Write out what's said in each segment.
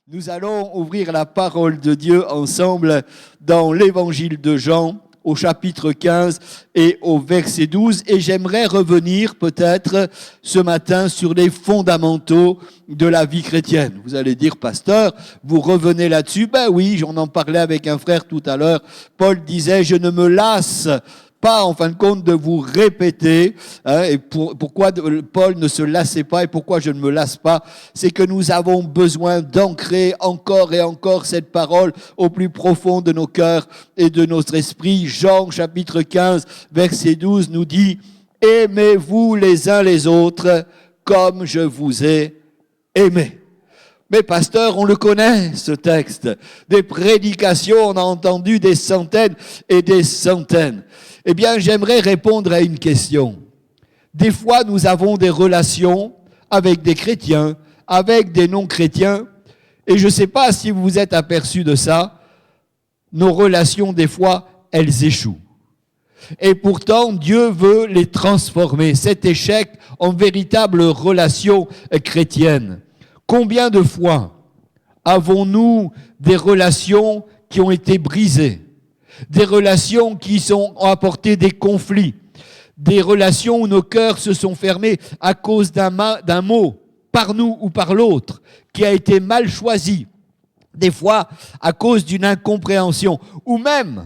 Nous allons ouvrir la parole de Dieu ensemble dans l'évangile de Jean au chapitre 15 et au verset 12. Et j'aimerais revenir peut-être ce matin sur les fondamentaux de la vie chrétienne. Vous allez dire, pasteur, vous revenez là-dessus? Ben oui, j'en en parlais avec un frère tout à l'heure. Paul disait, je ne me lasse pas en fin de compte de vous répéter, et pourquoi Paul ne se lassait pas et pourquoi je ne me lasse pas, c'est que nous avons besoin d'ancrer encore et encore cette parole au plus profond de nos cœurs et de notre esprit. Jean chapitre 15 verset 12 nous dit « Aimez-vous les uns les autres comme je vous ai aimés ». Mais pasteur, on le connaît, ce texte. Des prédications, on a entendu des centaines et des centaines. Eh bien, j'aimerais répondre à une question. Des fois, nous avons des relations avec des chrétiens, avec des non-chrétiens, et je ne sais pas si vous vous êtes aperçus de ça, nos relations, des fois, elles échouent. Et pourtant, Dieu veut les transformer, cet échec en véritable relation chrétienne. Combien de fois avons-nous des relations qui ont été brisées, des relations qui ont apporté des conflits, des relations où nos cœurs se sont fermés à cause d'un mot, par nous ou par l'autre, qui a été mal choisi, des fois à cause d'une incompréhension, ou même,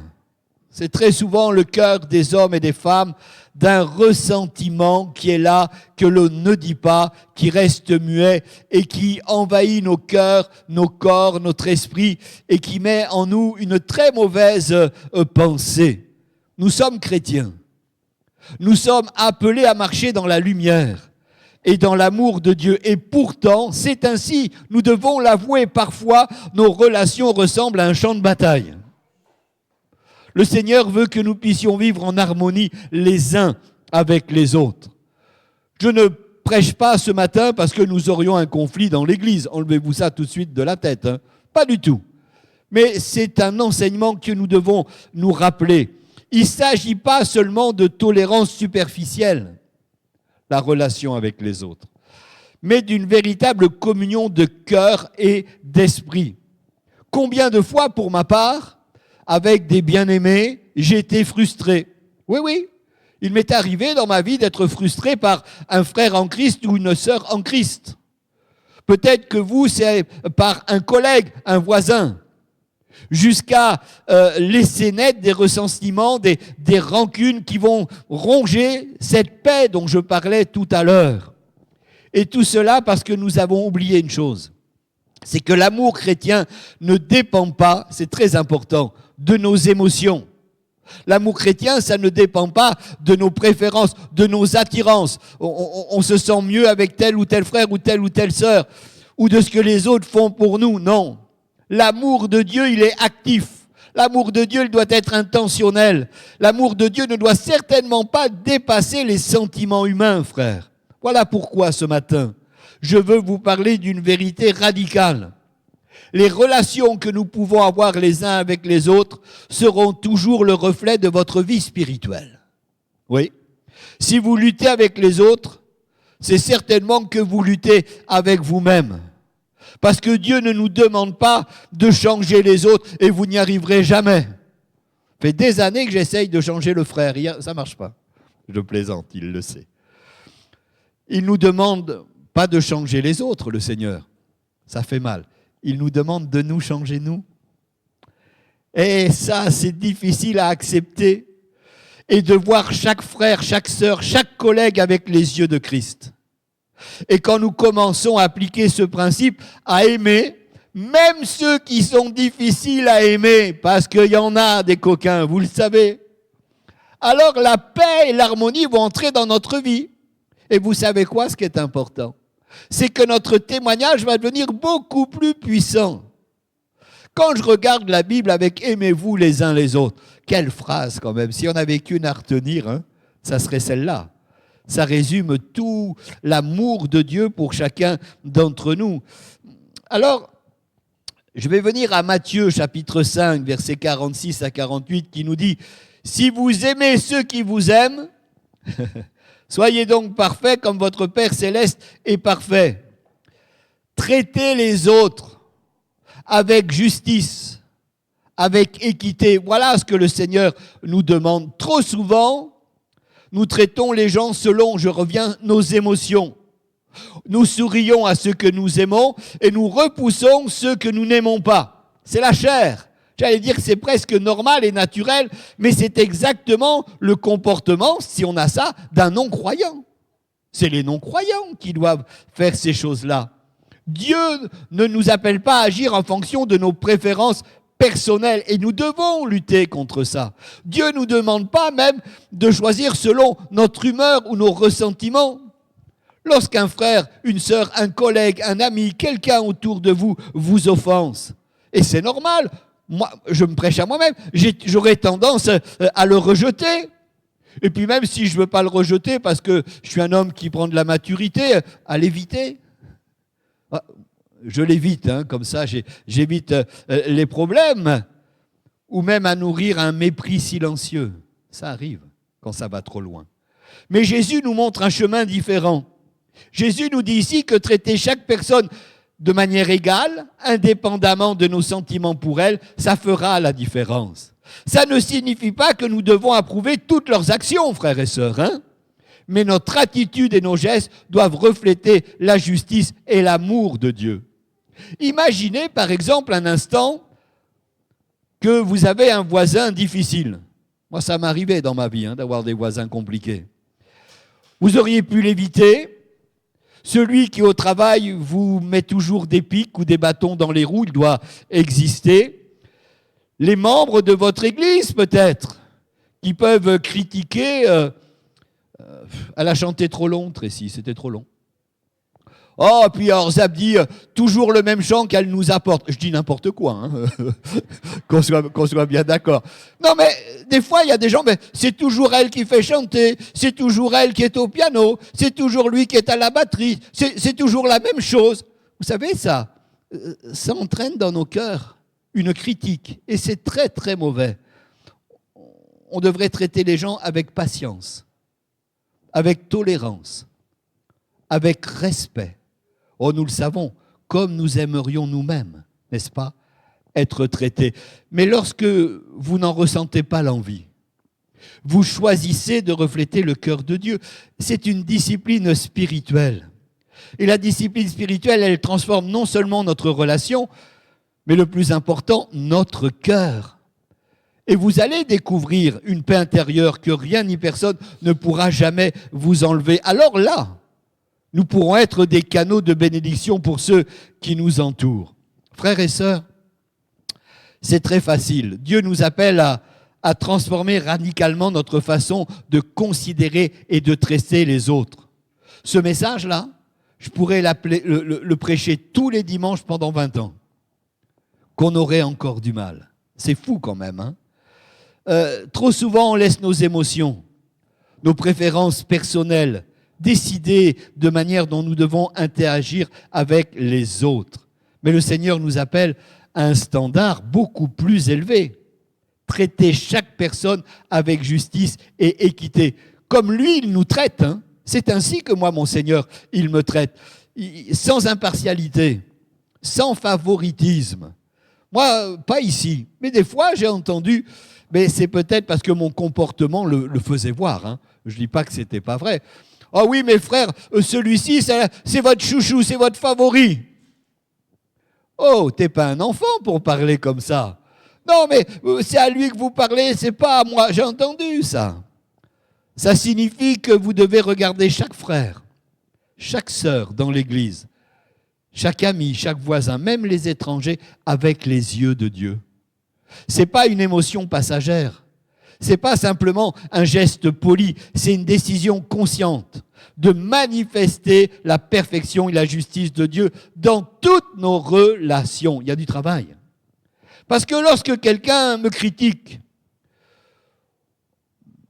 c'est très souvent le cœur des hommes et des femmes, d'un ressentiment qui est là, que l'on ne dit pas, qui reste muet et qui envahit nos cœurs, nos corps, notre esprit et qui met en nous une très mauvaise pensée. Nous sommes chrétiens. Nous sommes appelés à marcher dans la lumière et dans l'amour de Dieu. Et pourtant, c'est ainsi, nous devons l'avouer, parfois nos relations ressemblent à un champ de bataille. Le Seigneur veut que nous puissions vivre en harmonie les uns avec les autres. Je ne prêche pas ce matin parce que nous aurions un conflit dans l'Église. Enlevez-vous ça tout de suite de la tête. Pas du tout. Mais c'est un enseignement que nous devons nous rappeler. Il ne s'agit pas seulement de tolérance superficielle, la relation avec les autres, mais d'une véritable communion de cœur et d'esprit. Combien de fois, pour ma part, avec des bien-aimés, j'ai été frustré. Oui, il m'est arrivé dans ma vie d'être frustré par un frère en Christ ou une sœur en Christ. Peut-être que vous, c'est par un collègue, un voisin, jusqu'à laisser naître des ressentiments, des rancunes qui vont ronger cette paix dont je parlais tout à l'heure. Et tout cela parce que nous avons oublié une chose, c'est que l'amour chrétien ne dépend pas, c'est très important, de nos émotions. L'amour chrétien, ça ne dépend pas de nos préférences, de nos attirances. On se sent mieux avec tel ou tel frère ou telle sœur, ou de ce que les autres font pour nous. Non. L'amour de Dieu, il est actif. L'amour de Dieu, il doit être intentionnel. L'amour de Dieu ne doit certainement pas dépasser les sentiments humains, frère. Voilà pourquoi ce matin, je veux vous parler d'une vérité radicale. Les relations que nous pouvons avoir les uns avec les autres seront toujours le reflet de votre vie spirituelle. Oui. Si vous luttez avec les autres, c'est certainement que vous luttez avec vous-même. Parce que Dieu ne nous demande pas de changer les autres et vous n'y arriverez jamais. Ça fait des années que j'essaye de changer le frère. Ça ne marche pas. Je plaisante, il le sait. Il ne nous demande pas de changer les autres, le Seigneur. Ça fait mal. Il nous demande de nous changer, nous. Et ça, c'est difficile à accepter. Et de voir chaque frère, chaque sœur, chaque collègue avec les yeux de Christ. Et quand nous commençons à appliquer ce principe, à aimer, même ceux qui sont difficiles à aimer, parce qu'il y en a des coquins, vous le savez, alors la paix et l'harmonie vont entrer dans notre vie. Et vous savez quoi, ce qui est important ? C'est que notre témoignage va devenir beaucoup plus puissant. Quand je regarde la Bible avec « aimez-vous les uns les autres », quelle phrase quand même, si on avait qu'une à retenir, ça serait celle-là. Ça résume tout l'amour de Dieu pour chacun d'entre nous. Alors, je vais venir à Matthieu chapitre 5, versets 46 à 48, qui nous dit « Si vous aimez ceux qui vous aiment, soyez donc parfaits comme votre Père céleste est parfait. Traitez les autres avec justice, avec équité. Voilà ce que le Seigneur nous demande. Trop souvent, nous traitons les gens selon, je reviens, nos émotions. Nous sourions à ceux que nous aimons et nous repoussons ceux que nous n'aimons pas. C'est la chair. J'allais dire que c'est presque normal et naturel, mais c'est exactement le comportement, si on a ça, d'un non-croyant. C'est les non-croyants qui doivent faire ces choses-là. Dieu ne nous appelle pas à agir en fonction de nos préférences personnelles et nous devons lutter contre ça. Dieu ne nous demande pas même de choisir selon notre humeur ou nos ressentiments. Lorsqu'un frère, une sœur, un collègue, un ami, quelqu'un autour de vous vous offense, et c'est normal, moi, je me prêche à moi-même, j'aurais tendance à le rejeter. Et puis même si je ne veux pas le rejeter parce que je suis un homme qui prend de la maturité, à l'éviter. Je l'évite, comme ça j'évite les problèmes. Ou même à nourrir un mépris silencieux. Ça arrive quand ça va trop loin. Mais Jésus nous montre un chemin différent. Jésus nous dit ici que traiter chaque personne de manière égale, indépendamment de nos sentiments pour elle, ça fera la différence. Ça ne signifie pas que nous devons approuver toutes leurs actions, frères et sœurs, mais notre attitude et nos gestes doivent refléter la justice et l'amour de Dieu. Imaginez par exemple un instant que vous avez un voisin difficile. Moi, ça m'arrivait dans ma vie d'avoir des voisins compliqués. Vous auriez pu l'éviter. Celui qui au travail vous met toujours des pics ou des bâtons dans les roues, il doit exister. Les membres de votre église peut-être, qui peuvent critiquer elle a chanté trop long, Tracy, c'était trop long. Oh, puis alors Zab dit toujours le même chant qu'elle nous apporte. Je dis n'importe quoi, qu'on soit bien d'accord. Non, mais des fois, il y a des gens, mais c'est toujours elle qui fait chanter, c'est toujours elle qui est au piano, c'est toujours lui qui est à la batterie, c'est toujours la même chose. Vous savez, ça entraîne dans nos cœurs une critique, et c'est très, très mauvais. On devrait traiter les gens avec patience, avec tolérance, avec respect. Oh, nous le savons, comme nous aimerions nous-mêmes, n'est-ce pas, être traités. Mais lorsque vous n'en ressentez pas l'envie, vous choisissez de refléter le cœur de Dieu. C'est une discipline spirituelle. Et la discipline spirituelle, elle transforme non seulement notre relation, mais le plus important, notre cœur. Et vous allez découvrir une paix intérieure que rien ni personne ne pourra jamais vous enlever. Alors là, nous pourrons être des canaux de bénédiction pour ceux qui nous entourent. Frères et sœurs, c'est très facile. Dieu nous appelle à transformer radicalement notre façon de considérer et de traiter les autres. Ce message-là, je pourrais le prêcher tous les dimanches pendant 20 ans, qu'on aurait encore du mal. C'est fou quand même. Trop souvent, on laisse nos émotions, nos préférences personnelles, décider de manière dont nous devons interagir avec les autres. Mais le Seigneur nous appelle à un standard beaucoup plus élevé. Traiter chaque personne avec justice et équité. Comme lui, il nous traite. C'est ainsi que moi, mon Seigneur, il me traite. Sans impartialité, sans favoritisme. Moi, pas ici. Mais des fois, j'ai entendu, mais c'est peut-être parce que mon comportement le faisait voir. Je ne dis pas que ce n'était pas vrai. Ah oui, mes frères, celui-ci, c'est votre chouchou, c'est votre favori. Oh, t'es pas un enfant pour parler comme ça. Non, mais c'est à lui que vous parlez, c'est pas à moi. J'ai entendu ça. Ça signifie que vous devez regarder chaque frère, chaque sœur dans l'église, chaque ami, chaque voisin, même les étrangers, avec les yeux de Dieu. C'est pas une émotion passagère. C'est pas simplement un geste poli, c'est une décision consciente de manifester la perfection et la justice de Dieu dans toutes nos relations. Il y a du travail. Parce que lorsque quelqu'un me critique,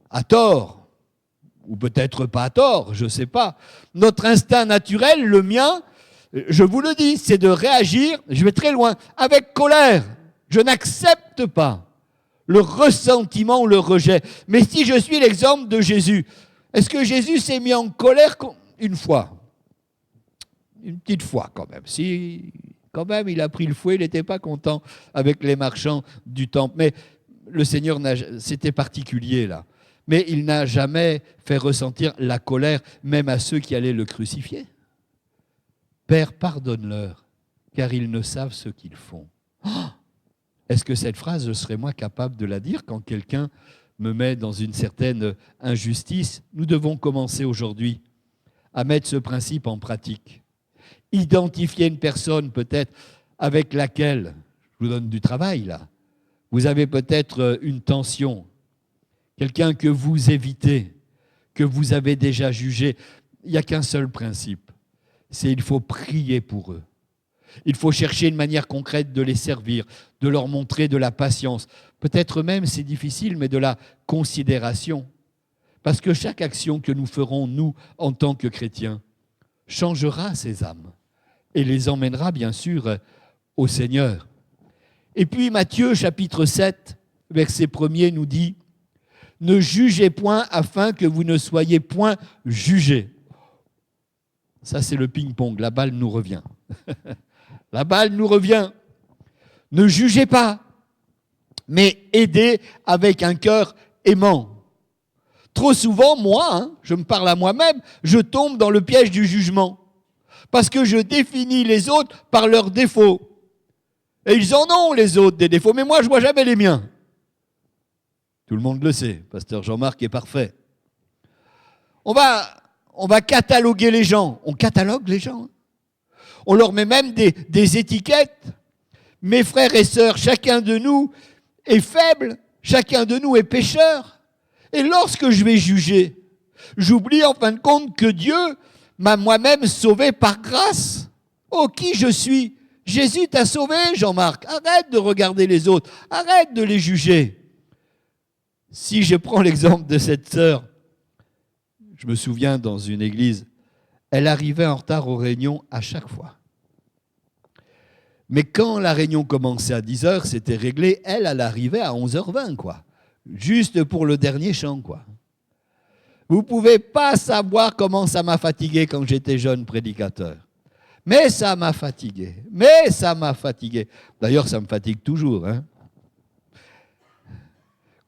à tort, ou peut-être pas à tort, je ne sais pas, notre instinct naturel, le mien, je vous le dis, c'est de réagir, je vais très loin, avec colère. Je n'accepte pas le ressentiment ou le rejet. Mais si je suis l'exemple de Jésus, est-ce que Jésus s'est mis en colère une fois? Une petite fois quand même. Si, Quand même, il a pris le fouet, il n'était pas content avec les marchands du temple. Mais le Seigneur, c'était particulier là. Mais il n'a jamais fait ressentir la colère, même à ceux qui allaient le crucifier. Père, pardonne-leur, car ils ne savent ce qu'ils font. Oh, est-ce que cette phrase, je serais moi capable de la dire quand quelqu'un me met dans une certaine injustice? Nous devons commencer aujourd'hui à mettre ce principe en pratique. Identifier une personne peut-être avec laquelle, je vous donne du travail là, vous avez peut-être une tension, quelqu'un que vous évitez, que vous avez déjà jugé. Il n'y a qu'un seul principe, c'est il faut prier pour eux. Il faut chercher une manière concrète de les servir, de leur montrer de la patience. Peut-être même, c'est difficile, mais de la considération. Parce que chaque action que nous ferons, nous, en tant que chrétiens, changera ces âmes et les emmènera, bien sûr, au Seigneur. Et puis Matthieu, chapitre 7, verset 1er, nous dit « Ne jugez point afin que vous ne soyez point jugés. » Ça, c'est le ping-pong, la balle nous revient. La balle nous revient. Ne jugez pas, mais aidez avec un cœur aimant. Trop souvent, moi, je me parle à moi-même, je tombe dans le piège du jugement. Parce que je définis les autres par leurs défauts. Et ils en ont, les autres, des défauts, mais moi, je ne vois jamais les miens. Tout le monde le sait, pasteur Jean-Marc est parfait. On va cataloguer les gens. On catalogue les gens. On leur met même des étiquettes. Mes frères et sœurs, chacun de nous est faible, chacun de nous est pécheur. Et lorsque je vais juger, j'oublie en fin de compte que Dieu m'a moi-même sauvé par grâce. Oh, qui je suis? Jésus t'a sauvé, Jean-Marc. Arrête de regarder les autres, arrête de les juger. Si je prends l'exemple de cette sœur, je me souviens dans une église, elle arrivait en retard aux réunions à chaque fois. Mais quand la réunion commençait à 10h, c'était réglé, elle arrivait à 11h20, quoi. Juste pour le dernier chant, quoi. Vous ne pouvez pas savoir comment ça m'a fatigué quand j'étais jeune prédicateur. Mais ça m'a fatigué. D'ailleurs, ça me fatigue toujours.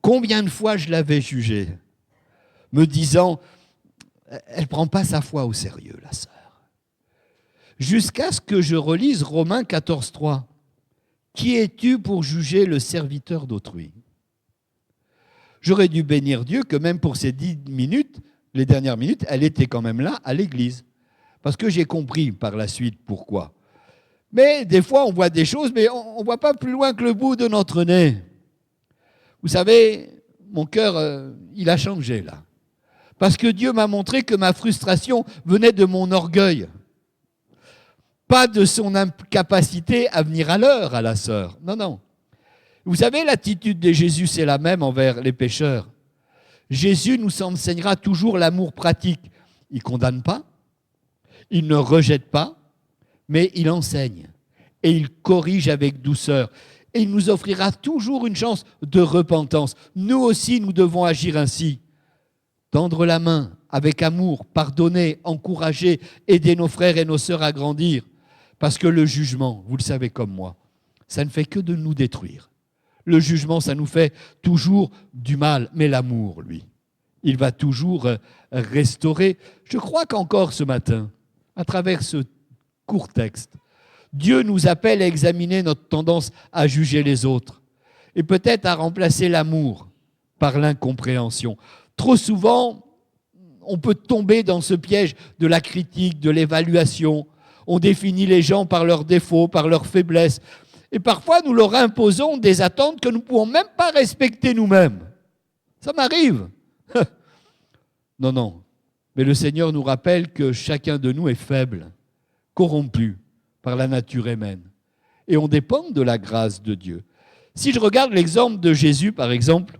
Combien de fois je l'avais jugée, me disant, elle ne prend pas sa foi au sérieux, la sœur. Jusqu'à ce que je relise Romains 14,3. Qui es-tu pour juger le serviteur d'autrui? J'aurais dû bénir Dieu que même pour ces 10 minutes, les dernières minutes, elle était quand même là à l'église. Parce que j'ai compris par la suite pourquoi. Mais des fois, on voit des choses, mais on ne voit pas plus loin que le bout de notre nez. Vous savez, mon cœur, il a changé là. Parce que Dieu m'a montré que ma frustration venait de mon orgueil. Pas de son incapacité à venir à l'heure à la sœur. Non, non. Vous savez, l'attitude de Jésus, c'est la même envers les pécheurs. Jésus nous enseignera toujours l'amour pratique. Il ne condamne pas, il ne rejette pas, mais il enseigne. Et il corrige avec douceur. Et il nous offrira toujours une chance de repentance. Nous aussi, nous devons agir ainsi. Tendre la main avec amour, pardonner, encourager, aider nos frères et nos sœurs à grandir. Parce que le jugement, vous le savez comme moi, ça ne fait que de nous détruire. Le jugement, ça nous fait toujours du mal. Mais l'amour, lui, il va toujours restaurer. Je crois qu'encore ce matin, à travers ce court texte, Dieu nous appelle à examiner notre tendance à juger les autres et peut-être à remplacer l'amour par l'incompréhension. Trop souvent, on peut tomber dans ce piège de la critique, de l'évaluation. On définit les gens par leurs défauts, par leurs faiblesses. Et parfois, nous leur imposons des attentes que nous ne pouvons même pas respecter nous-mêmes. Ça m'arrive. Non, non. Mais le Seigneur nous rappelle que chacun de nous est faible, corrompu par la nature humaine. Et on dépend de la grâce de Dieu. Si je regarde l'exemple de Jésus, par exemple,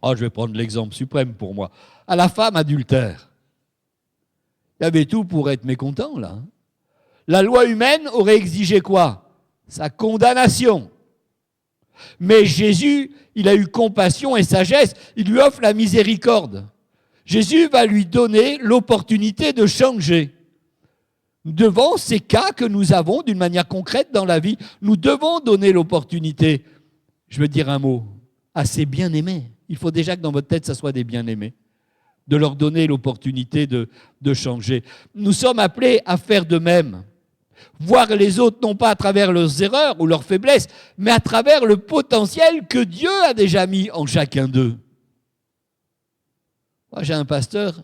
je vais prendre l'exemple suprême pour moi, à la femme adultère. Il y avait tout pour être mécontent, là. La loi humaine aurait exigé quoi? Sa condamnation. Mais Jésus, il a eu compassion et sagesse, il lui offre la miséricorde. Jésus va lui donner l'opportunité de changer. Devant ces cas que nous avons d'une manière concrète dans la vie, nous devons donner l'opportunité, je veux dire un mot, à ces bien-aimés. Il faut déjà que dans votre tête, ça soit des bien-aimés, de leur donner l'opportunité de changer. Nous sommes appelés à faire de même. Voir les autres non pas à travers leurs erreurs ou leurs faiblesses, mais à travers le potentiel que Dieu a déjà mis en chacun d'eux. Moi, j'ai un pasteur,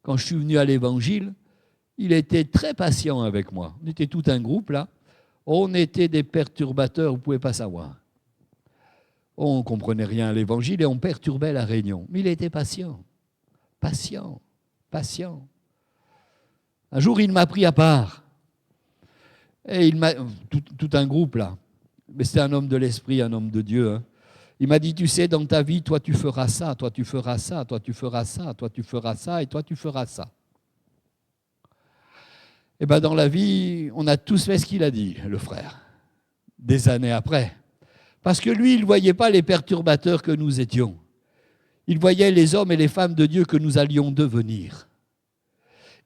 quand je suis venu à l'Évangile, il était très patient avec moi. On était tout un groupe là. On était des perturbateurs, vous ne pouvez pas savoir. On ne comprenait rien à l'Évangile et on perturbait la réunion. Mais il était patient. Patient. Patient. Un jour, il m'a pris à part. Et il m'a, tout un groupe là, mais c'était un homme de l'esprit, un homme de Dieu. Hein. Il m'a dit, tu sais, dans ta vie, toi tu feras ça, toi tu feras ça, toi tu feras ça, toi tu feras ça, et toi tu feras ça. Et bien dans la vie, on a tous fait ce qu'il a dit, le frère, des années après. Parce que lui, il ne voyait pas les perturbateurs que nous étions. Il voyait les hommes et les femmes de Dieu que nous allions devenir.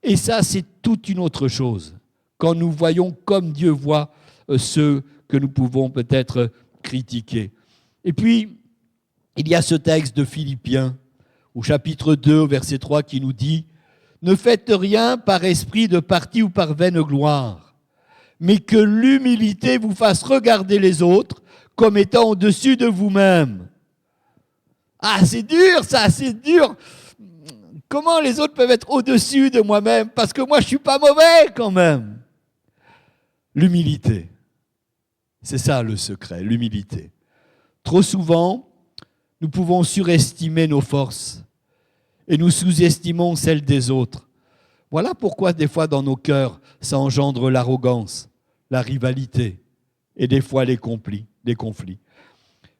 Et ça, c'est toute une autre chose. Quand nous voyons comme Dieu voit ceux que nous pouvons peut-être critiquer. Et puis, il y a ce texte de Philippiens, au chapitre 2, au verset 3, qui nous dit « Ne faites rien par esprit de parti ou par vaine gloire, mais que l'humilité vous fasse regarder les autres comme étant au-dessus de vous-même. » Ah, c'est dur ça, c'est dur. Comment les autres peuvent être au-dessus de moi-même? Parce que moi, je ne suis pas mauvais quand même. L'humilité. C'est ça le secret, l'humilité. Trop souvent, nous pouvons surestimer nos forces et nous sous-estimons celles des autres. Voilà pourquoi des fois dans nos cœurs, ça engendre l'arrogance, la rivalité et des fois les conflits.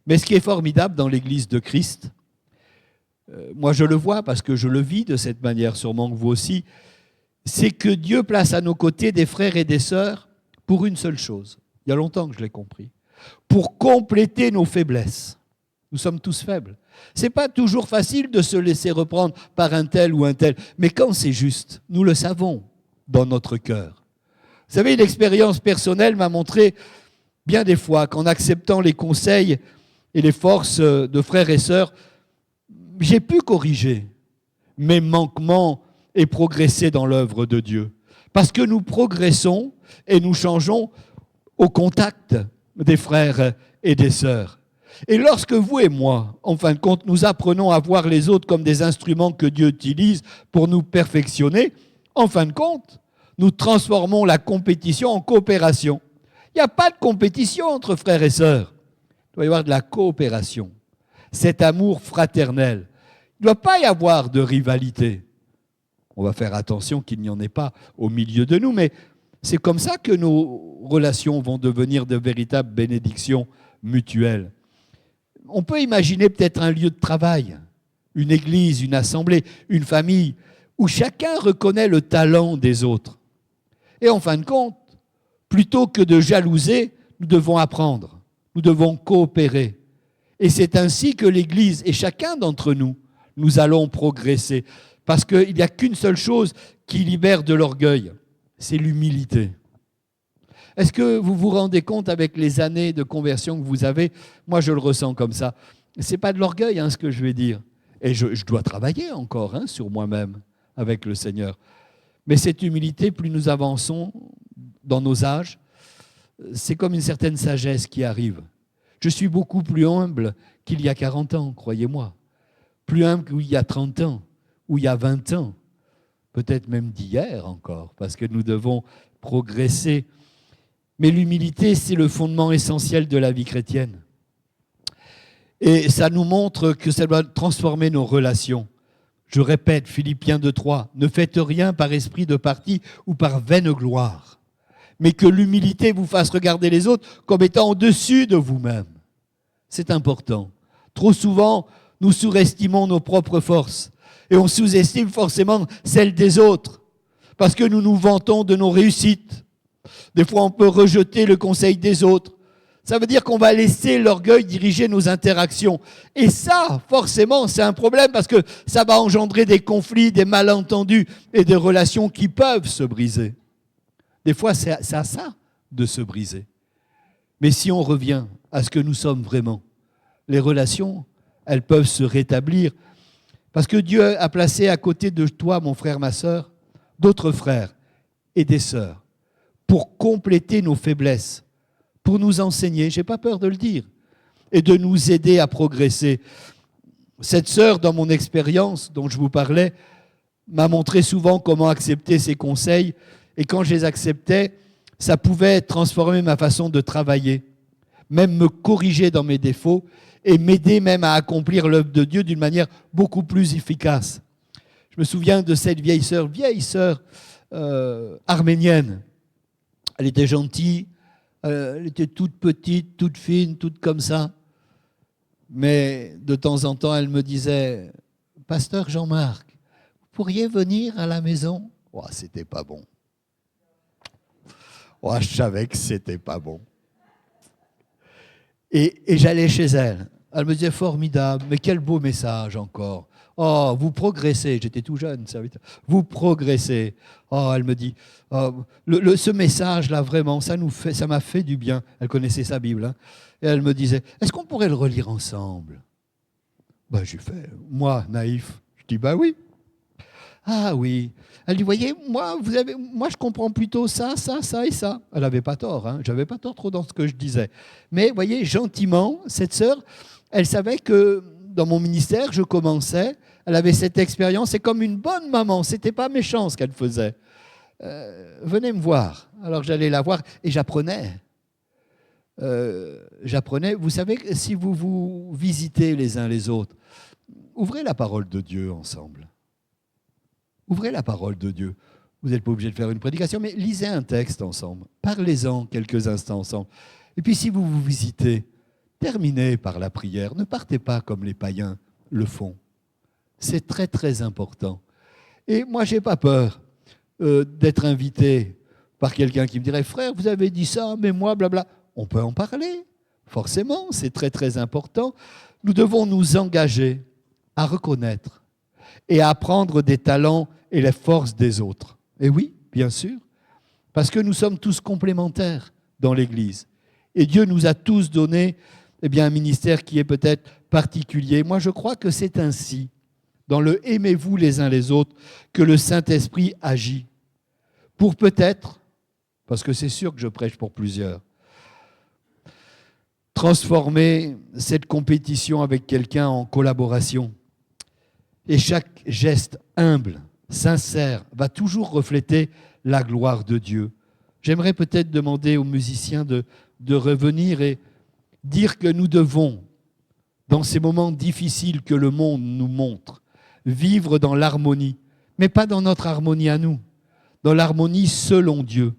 Mais ce qui est formidable dans l'Église de Christ, moi je le vois parce que je le vis de cette manière, sûrement que vous aussi, c'est que Dieu place à nos côtés des frères et des sœurs pour une seule chose. Il y a longtemps que je l'ai compris. Pour compléter nos faiblesses. Nous sommes tous faibles. Ce n'est pas toujours facile de se laisser reprendre par un tel ou un tel. Mais quand c'est juste, nous le savons dans notre cœur. Vous savez, l'expérience personnelle m'a montré bien des fois qu'en acceptant les conseils et les forces de frères et sœurs, j'ai pu corriger mes manquements et progresser dans l'œuvre de Dieu. Parce que nous progressons et nous changeons au contact des frères et des sœurs. Et lorsque vous et moi, en fin de compte, nous apprenons à voir les autres comme des instruments que Dieu utilise pour nous perfectionner, en fin de compte, nous transformons la compétition en coopération. Il n'y a pas de compétition entre frères et sœurs. Il doit y avoir de la coopération. Cet amour fraternel. Il ne doit pas y avoir de rivalité. On va faire attention qu'il n'y en ait pas au milieu de nous, mais c'est comme ça que nos relations vont devenir de véritables bénédictions mutuelles. On peut imaginer peut-être un lieu de travail, une église, une assemblée, une famille, où chacun reconnaît le talent des autres. Et en fin de compte, plutôt que de jalouser, nous devons apprendre, nous devons coopérer. Et c'est ainsi que l'Église et chacun d'entre nous, nous allons progresser. Parce qu'il n'y a qu'une seule chose qui libère de l'orgueil, c'est l'humilité. Est-ce que vous vous rendez compte avec les années de conversion que vous avez? Moi, je le ressens comme ça. Ce n'est pas de l'orgueil, ce que je vais dire. Et je dois travailler encore sur moi-même avec le Seigneur. Mais cette humilité, plus nous avançons dans nos âges, c'est comme une certaine sagesse qui arrive. Je suis beaucoup plus humble qu'il y a 40 ans, croyez-moi. Plus humble qu'il y a 30 ans, ou il y a 20 ans. Peut-être même d'hier encore, parce que nous devons progresser. Mais l'humilité, c'est le fondement essentiel de la vie chrétienne. Et ça nous montre que ça doit transformer nos relations. Je répète, Philippiens 2:3, ne faites rien par esprit de parti ou par vaine gloire, mais que l'humilité vous fasse regarder les autres comme étant au-dessus de vous-même. C'est important. Trop souvent, nous surestimons nos propres forces et on sous-estime forcément celles des autres parce que nous nous vantons de nos réussites. Des fois, on peut rejeter le conseil des autres. Ça veut dire qu'on va laisser l'orgueil diriger nos interactions. Et ça, forcément, c'est un problème parce que ça va engendrer des conflits, des malentendus et des relations qui peuvent se briser. Des fois, c'est à ça de se briser. Mais si on revient à ce que nous sommes vraiment, les relations, elles peuvent se rétablir. Parce que Dieu a placé à côté de toi, mon frère, ma sœur, d'autres frères et des sœurs pour compléter nos faiblesses, pour nous enseigner, je n'ai pas peur de le dire, et de nous aider à progresser. Cette sœur, dans mon expérience dont je vous parlais, m'a montré souvent comment accepter ses conseils, et quand je les acceptais, ça pouvait transformer ma façon de travailler, même me corriger dans mes défauts et m'aider même à accomplir l'œuvre de Dieu d'une manière beaucoup plus efficace. Je me souviens de cette vieille sœur arménienne. Elle était gentille, elle était toute petite, toute fine, toute comme ça. Mais de temps en temps, elle me disait « Pasteur Jean-Marc, vous pourriez venir à la maison ?» Oh, c'était pas bon. Oh, je savais que c'était pas bon. Et j'allais chez elle. Elle me disait « Formidable, mais quel beau message encore. Oh, vous progressez. » J'étais tout jeune, serviteur. « Vous progressez. » Oh, elle me dit oh, ce message-là, vraiment, ça m'a fait du bien. Elle connaissait sa Bible. Hein. Et elle me disait « Est-ce qu'on pourrait le relire ensemble ?» Ben, j'ai fait, moi, naïf. Je dis « Ben oui. » Ah oui. Elle dit, voyez, moi, je comprends plutôt ça et ça. Elle n'avait pas tort, hein. Je n'avais pas tort trop dans ce que je disais. Mais, voyez, gentiment, cette sœur, elle savait que dans mon ministère, je commençais, elle avait cette expérience, et comme une bonne maman, ce n'était pas méchant ce qu'elle faisait. Venez me voir. Alors j'allais la voir et j'apprenais. Vous savez, si vous vous visitez les uns les autres, ouvrez la parole de Dieu ensemble. Ouvrez la parole de Dieu. Vous n'êtes pas obligé de faire une prédication, mais lisez un texte ensemble. Parlez-en quelques instants ensemble. Et puis si vous vous visitez, terminez par la prière. Ne partez pas comme les païens le font. C'est très très important. Et moi, je n'ai pas peur d'être invité par quelqu'un qui me dirait « Frère, vous avez dit ça, mais moi, blabla ». On peut en parler, forcément, c'est très très important. Nous devons nous engager à reconnaître et à apprendre des talents et les forces des autres. Et oui, bien sûr, parce que nous sommes tous complémentaires dans l'Église. Et Dieu nous a tous donné un ministère qui est peut-être particulier. Moi, je crois que c'est ainsi, dans le « aimez-vous les uns les autres », que le Saint-Esprit agit. Pour peut-être, parce que c'est sûr que je prêche pour plusieurs, transformer cette compétition avec quelqu'un en collaboration. Et chaque geste humble, sincère, va toujours refléter la gloire de Dieu. J'aimerais peut-être demander aux musiciens de revenir et dire que nous devons, dans ces moments difficiles que le monde nous montre, vivre dans l'harmonie, mais pas dans notre harmonie à nous, dans l'harmonie selon Dieu.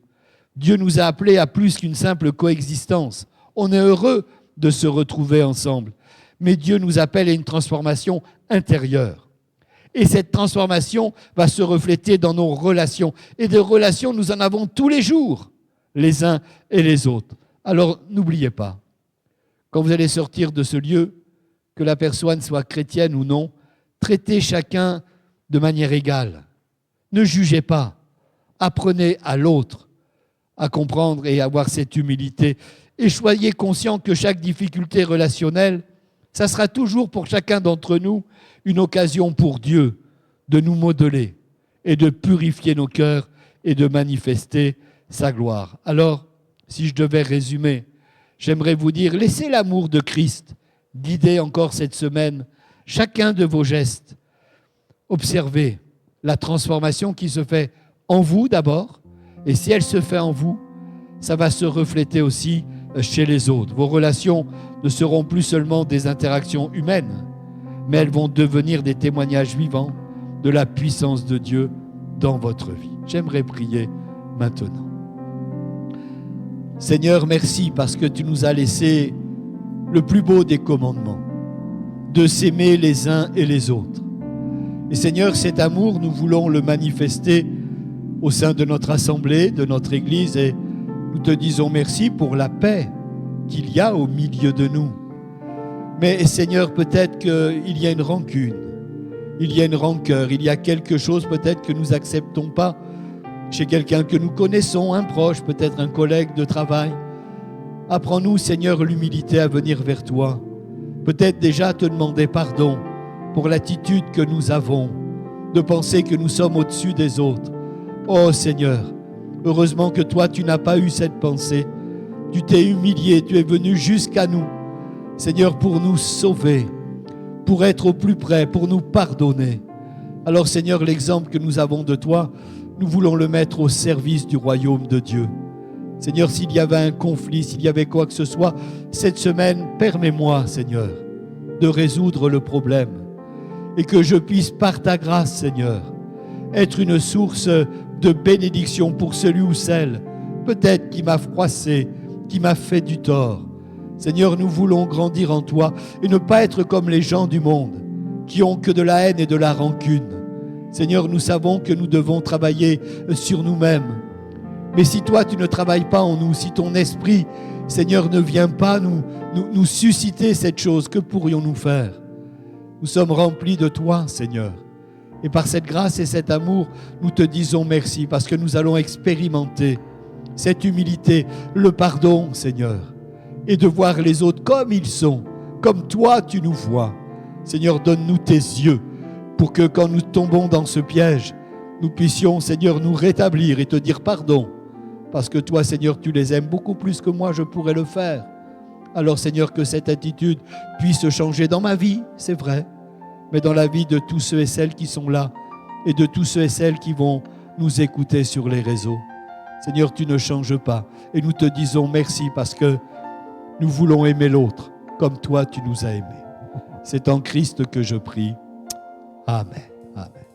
Dieu nous a appelés à plus qu'une simple coexistence. On est heureux de se retrouver ensemble, mais Dieu nous appelle à une transformation intérieure. Et cette transformation va se refléter dans nos relations. Et des relations, nous en avons tous les jours, les uns et les autres. Alors, n'oubliez pas, quand vous allez sortir de ce lieu, que la personne soit chrétienne ou non, traitez chacun de manière égale. Ne jugez pas. Apprenez à l'autre à comprendre et à avoir cette humilité. Et soyez conscients que chaque difficulté relationnelle, ça sera toujours pour chacun d'entre nous une occasion pour Dieu de nous modeler et de purifier nos cœurs et de manifester sa gloire. Alors, si je devais résumer, j'aimerais vous dire, laissez l'amour de Christ guider encore cette semaine chacun de vos gestes. Observez la transformation qui se fait en vous d'abord, et si elle se fait en vous, ça va se refléter aussi chez les autres. Vos relations ne seront plus seulement des interactions humaines, mais elles vont devenir des témoignages vivants de la puissance de Dieu dans votre vie. J'aimerais prier maintenant. Seigneur, merci parce que tu nous as laissé le plus beau des commandements, de s'aimer les uns et les autres. Et Seigneur, cet amour, nous voulons le manifester au sein de notre assemblée, de notre Église, et nous te disons merci pour la paix qu'il y a au milieu de nous. Mais Seigneur, peut-être qu'il y a une rancune, il y a une rancœur, il y a quelque chose peut-être que nous n'acceptons pas chez quelqu'un que nous connaissons, un proche, peut-être un collègue de travail. Apprends-nous, Seigneur, l'humilité à venir vers toi. Peut-être déjà te demander pardon pour l'attitude que nous avons de penser que nous sommes au-dessus des autres. Oh Seigneur, heureusement que toi, tu n'as pas eu cette pensée. Tu t'es humilié, tu es venu jusqu'à nous, Seigneur, pour nous sauver, pour être au plus près, pour nous pardonner. Alors Seigneur, l'exemple que nous avons de toi, nous voulons le mettre au service du royaume de Dieu. Seigneur, s'il y avait un conflit, s'il y avait quoi que ce soit, cette semaine, permets-moi, Seigneur, de résoudre le problème et que je puisse, par ta grâce, Seigneur, être une source de bénédiction pour celui ou celle, peut-être qui m'a froissé, qui m'a fait du tort. Seigneur, nous voulons grandir en toi et ne pas être comme les gens du monde qui ont que de la haine et de la rancune. Seigneur, nous savons que nous devons travailler sur nous-mêmes. Mais si toi, tu ne travailles pas en nous, si ton esprit, Seigneur, ne vient pas nous susciter cette chose, que pourrions-nous faire? Nous sommes remplis de toi, Seigneur. Et par cette grâce et cet amour, nous te disons merci parce que nous allons expérimenter cette humilité, le pardon, Seigneur, et de voir les autres comme ils sont, comme toi tu nous vois. Seigneur, donne-nous tes yeux pour que quand nous tombons dans ce piège, nous puissions, Seigneur, nous rétablir et te dire pardon. Parce que toi, Seigneur, tu les aimes beaucoup plus que moi, je pourrais le faire. Alors, Seigneur, que cette attitude puisse changer dans ma vie, c'est vrai, mais dans la vie de tous ceux et celles qui sont là et de tous ceux et celles qui vont nous écouter sur les réseaux. Seigneur, tu ne changes pas et nous te disons merci parce que nous voulons aimer l'autre comme toi tu nous as aimés. C'est en Christ que je prie. Amen. Amen.